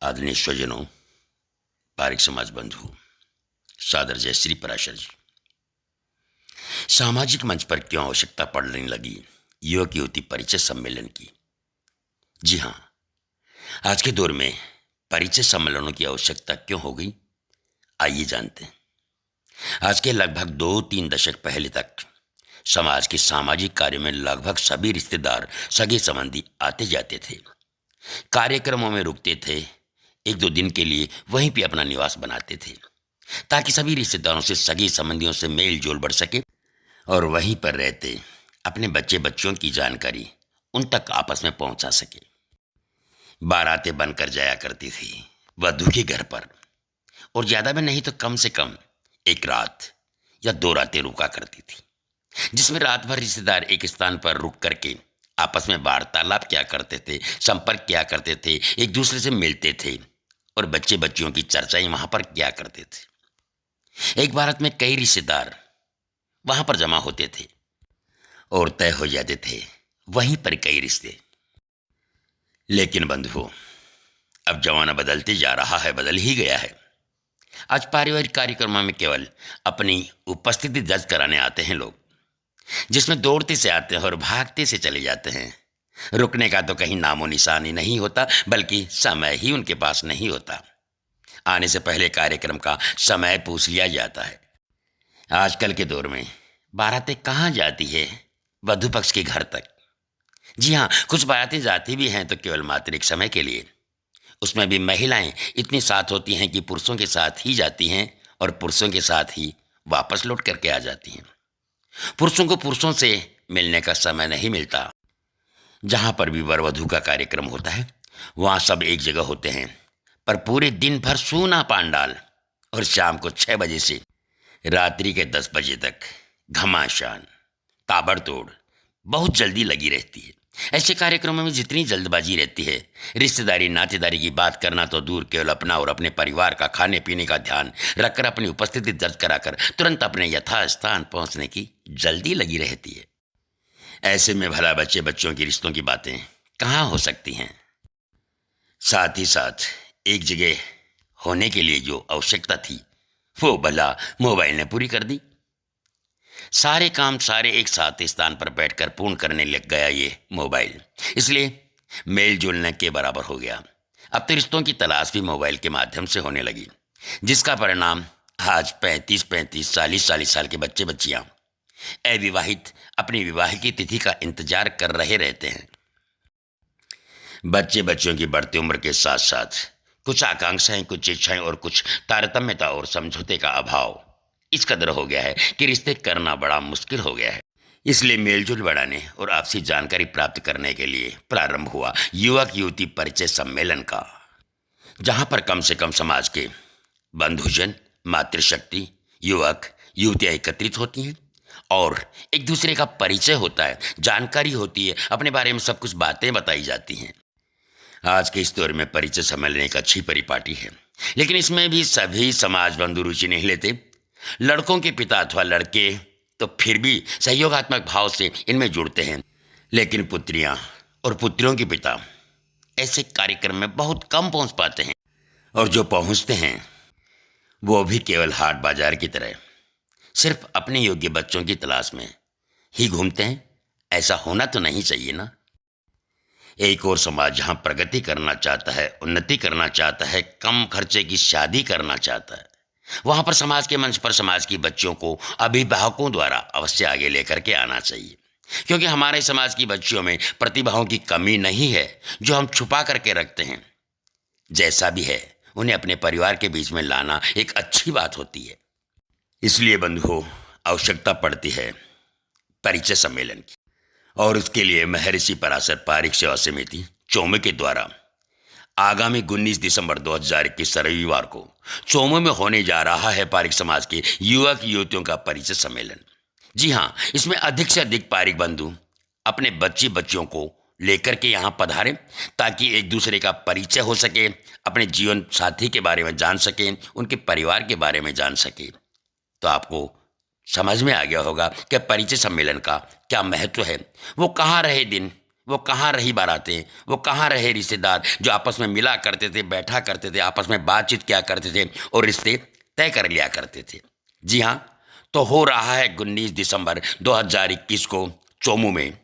आदरणीय स्वजनों, पारिक समाज बंधु, सादर जय श्री पराशर जी। सामाजिक मंच पर क्यों आवश्यकता पड़ने लगी युवक युवती परिचय सम्मेलन की? जी हाँ, आज के दौर में परिचय सम्मेलनों की आवश्यकता क्यों हो गई, आइए जानते हैं। आज के लगभग 2-3 दशक पहले तक समाज के सामाजिक कार्य में लगभग सभी रिश्तेदार, सगे संबंधी आते जाते थे, कार्यक्रमों में रुकते थे, 1-2 दिन के लिए वहीं पे अपना निवास बनाते थे ताकि सभी रिश्तेदारों से, सगे संबंधियों से मेल जोल बढ़ सके और वहीं पर रहते अपने बच्चे बच्चों की जानकारी उन तक आपस में पहुंचा सके। बारातें बनकर जाया करती थी वधू के घर पर, और ज्यादा में नहीं तो कम से कम 1 रात या 2 रातें रुका करती थी, जिसमें रात भर रिश्तेदार एक स्थान पर रुक करके आपस में वार्तालाप किया करते थे, संपर्क किया करते थे, एक दूसरे से मिलते थे और बच्चे बच्चियों की चर्चाएं वहां पर किया करते थे। एक बारात में कई रिश्तेदार वहां पर जमा होते थे और तय हो जाते थे वहीं पर कई रिश्ते। लेकिन बंधुओं, अब जमाना बदलते जा रहा है, बदल ही गया है। आज पारिवारिक कार्यक्रमों में केवल अपनी उपस्थिति दर्ज कराने आते हैं लोग, जिसमें दौड़ते से आते हैं और भागते से चले जाते हैं। रुकने का तो कहीं नामो निशान ही नहीं होता, बल्कि समय ही उनके पास नहीं होता। आने से पहले कार्यक्रम का समय पूछ लिया जाता है। आजकल के दौर में बारातें कहाँ जाती है? वधू पक्ष के घर तक। जी हाँ, कुछ बारातें जाती भी हैं तो केवल मात्र एक समय के लिए। उसमें भी महिलाएं इतनी साथ होती हैं कि पुरुषों के साथ ही जाती हैं और पुरुषों के साथ ही वापस लौट करके आ जाती हैं। पुरुषों को पुरुषों से मिलने का समय नहीं मिलता। जहां पर भी वर वधू का कार्यक्रम होता है वहां सब एक जगह होते हैं, पर पूरे दिन भर सूना पांडाल और शाम को 6 बजे से रात्रि के 10 बजे तक घमासान, ताबड़तोड़ बहुत जल्दी लगी रहती है। ऐसे कार्यक्रमों में जितनी जल्दबाजी रहती है, रिश्तेदारी नातेदारी की बात करना तो दूर, केवल अपना और अपने परिवार का खाने पीने का ध्यान रखकर अपनी उपस्थिति दर्ज कराकर तुरंत अपने यथास्थान पहुंचने की जल्दी लगी रहती है। ऐसे में भला बच्चे बच्चों की रिश्तों की बातें कहाँ हो सकती हैं? साथ ही साथ एक जगह होने के लिए जो आवश्यकता थी वो भला मोबाइल ने पूरी कर दी। सारे काम सारे एक साथ स्थान पर बैठकर पूर्ण करने लग गया ये मोबाइल, इसलिए मेल जोलने के बराबर हो गया। अब तो रिश्तों की तलाश भी मोबाइल के माध्यम से होने लगी, जिसका परिणाम आज 35-35, 40-40 साल के बच्चे बच्चियां अविवाहित अपनी विवाह की तिथि का इंतजार कर रहे रहते हैं। बच्चे बच्चियों की बढ़ती उम्र के साथ साथ कुछ आकांक्षाएं, कुछ इच्छाएं और कुछ तारतम्यता और समझौते का अभाव इस कदर हो गया है कि रिश्ते करना बड़ा मुश्किल हो गया है। इसलिए मेलजोल बढ़ाने और आपसी जानकारी प्राप्त करने के लिए प्रारंभ हुआ युवक युवती परिचय सम्मेलन का, जहां पर कम से कम समाज के बंधुजन, मातृशक्ति, युवक युवतियां एकत्रित होती हैं और एक दूसरे का परिचय होता है, जानकारी होती है, अपने बारे में सब कुछ बातें बताई जाती हैं। आज के इस दौर में परिचय सम्मेलन एक अच्छी परिपाटी है, लेकिन इसमें भी सभी समाज बंधु रुचि नहीं लेते। लड़कों के पिता अथवा लड़के तो फिर भी सहयोगात्मक भाव से इनमें जुड़ते हैं, लेकिन पुत्रियां और पुत्रियों के पिता ऐसे कार्यक्रम में बहुत कम पहुंच पाते हैं, और जो पहुंचते हैं वो भी केवल हाट बाजार की तरह सिर्फ अपने योग्य बच्चों की तलाश में ही घूमते हैं। ऐसा होना तो नहीं चाहिए ना। एक और समाज जहां प्रगति करना चाहता है, उन्नति करना चाहता है, कम खर्चे की शादी करना चाहता है, वहां पर समाज के मंच पर समाज की बच्चियों को अभिभावकों द्वारा अवश्य आगे लेकर के आना चाहिए, क्योंकि हमारे समाज की बच्चियों में प्रतिभाओं की कमी नहीं है जो हम छुपा करके रखते हैं। जैसा भी है उन्हें अपने परिवार के बीच में लाना एक अच्छी बात होती है। इसलिए बंधुओं, आवश्यकता पड़ती है परिचय सम्मेलन की, और उसके लिए महर्षि पराशर पारिक सेवा समिति चौमे के द्वारा आगामी 19 दिसंबर 2021 रविवार को चौमे में होने जा रहा है पारिक समाज के युवक युवतियों का परिचय सम्मेलन। जी हाँ, इसमें अधिक से अधिक पारिक बंधु अपने बच्ची बच्चियों को लेकर के यहाँ पधारें ताकि एक दूसरे का परिचय हो सके, अपने जीवन साथी के बारे में जान सकें, उनके परिवार के बारे में जान सके। तो आपको समझ में आ गया होगा कि परिचय सम्मेलन का क्या महत्व है, वो कहाँ रहे दिन वो कहाँ रही बारातें, वो कहाँ रहे रिश्तेदार जो आपस में मिला करते थे, बैठा करते थे, आपस में बातचीत किया करते थे और रिश्ते तय कर लिया करते थे। जी हाँ, तो हो रहा है 19 दिसंबर 2021 को चोमू में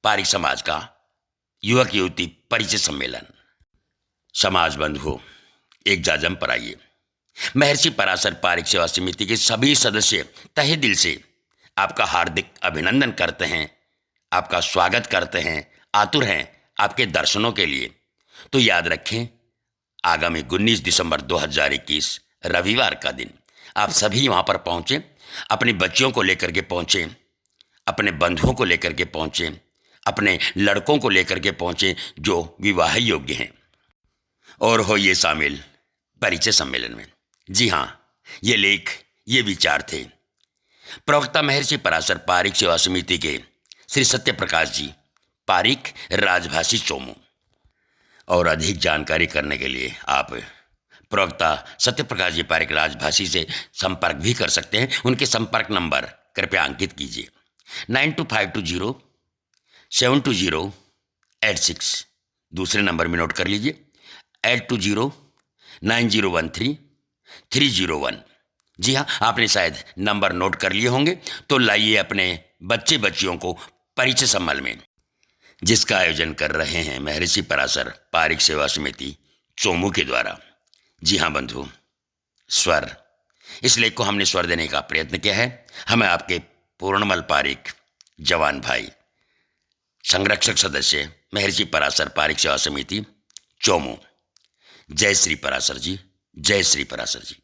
पारिक समाज का युवक युवती परिचय सम्मेलन। समाज बंधुओं, एक जाजम पर आइए। महर्षि पराशर पारिक सेवा समिति के सभी सदस्य तहे दिल से आपका हार्दिक अभिनंदन करते हैं, आपका स्वागत करते हैं, आतुर हैं आपके दर्शनों के लिए। तो याद रखें, आगामी 19 दिसंबर 2021 रविवार का दिन आप सभी वहां पर पहुंचे, अपनी बच्चियों को लेकर के पहुंचे, अपने बंधुओं को लेकर के पहुंचे, अपने लड़कों को लेकर के पहुंचे जो विवाह योग्य हैं, और हो ये शामिल परिचय सम्मेलन में। जी हाँ, ये लेख, ये विचार थे प्रवक्ता महर्षि पराशर पारिक सेवा समिति के श्री सत्य प्रकाश जी, पारिक, राजभाषी, चोमू। और अधिक जानकारी करने के लिए आप प्रवक्ता सत्य प्रकाश जी पारिक, राजभाषी से संपर्क भी कर सकते हैं। उनके संपर्क नंबर कृपया अंकित कीजिए 9252072086। दूसरे नंबर में नोट कर लीजिए 8209013301। जी हाँ, आपने शायद नंबर नोट कर लिए होंगे। तो लाइए अपने बच्चे बच्चियों को परिचय सम्मेलन में, जिसका आयोजन कर रहे हैं महर्षि पराशर पारिक सेवा समिति चोमू के द्वारा। जी हाँ बंधु, स्वर, इस लेख को हमने स्वर देने का प्रयत्न किया है। हमें आपके पूर्णमल पारिक, जवान भाई, संरक्षक सदस्य महर्षि पराशर पारिक सेवा समिति चोमू। जय श्री पराशर जी, जय श्री पराशर जी।